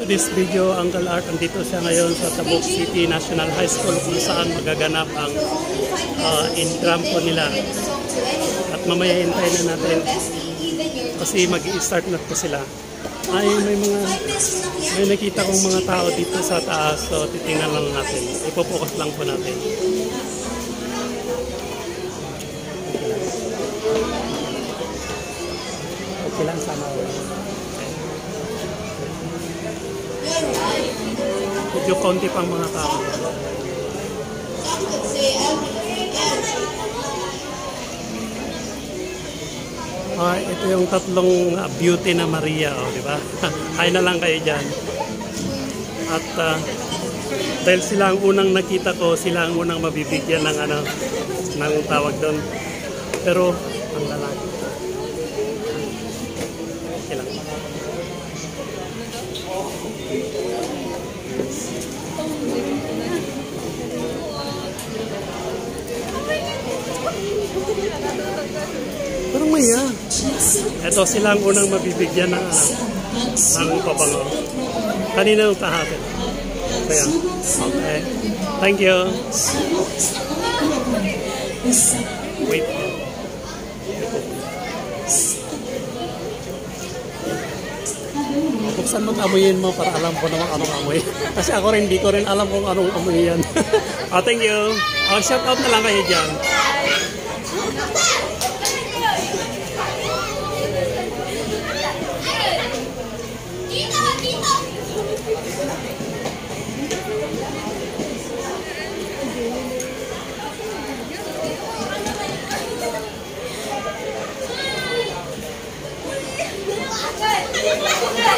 to this video, Uncle Art, andito siya ngayon sa Tabuk City National High School kung saan magaganap ang in-drum po nila. At mamaya hintayin na natin kasi mag-i-start na po sila. Ay, may nakita kong mga tao dito sa taas, so titingnan lang natin. Ipopokus lang po natin. Okay lang sama. Medyo konti pang mga tao. Ito yung tatlong beauty na Maria, di ba? Ay na lang kayo dyan. At dahil sila ang unang nakita ko, sila ang unang mabibigyan ng ng tawag doon. Pero ang lalaki. Okay lang. Parang maya. Ito sila ang unang mabibigyan ng pabango. Kanina yung kahapon. Kaya, okay. Thank you. Wait. Buksan mo at amuyin mo para alam ko naman anong amoy. Kasi ako rin, hindi ko rin alam kung anong amoy yan. Thank you. Shout out na lang kayo dyan.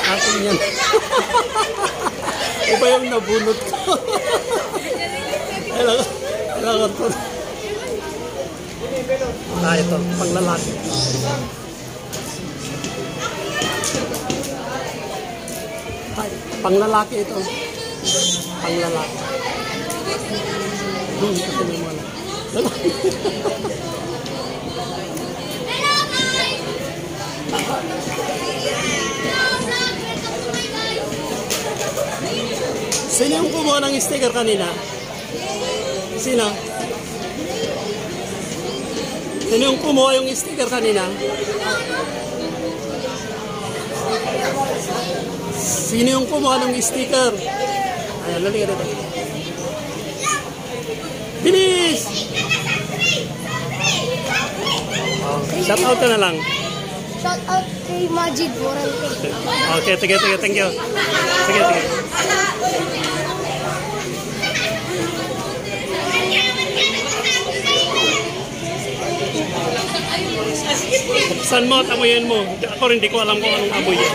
Akin yan. Iba yung nabunot ko. Kailangan ko. Ito, panglalaki. Panglalaki ito. Panglalaki. Kasi may mga Sino yung kumuha ng sticker kanina? Sino? Sino yung kumuha yung sticker kanina? Sino yung kumuha ng sticker? Ayan, lali ka dito. Bilis! Shout out ka na lang. Shout out kay Majid Borante. Okay, thank you. Sige. Buksan mo at amoyin mo. Ako rin di ko alam kung anong amoy yan.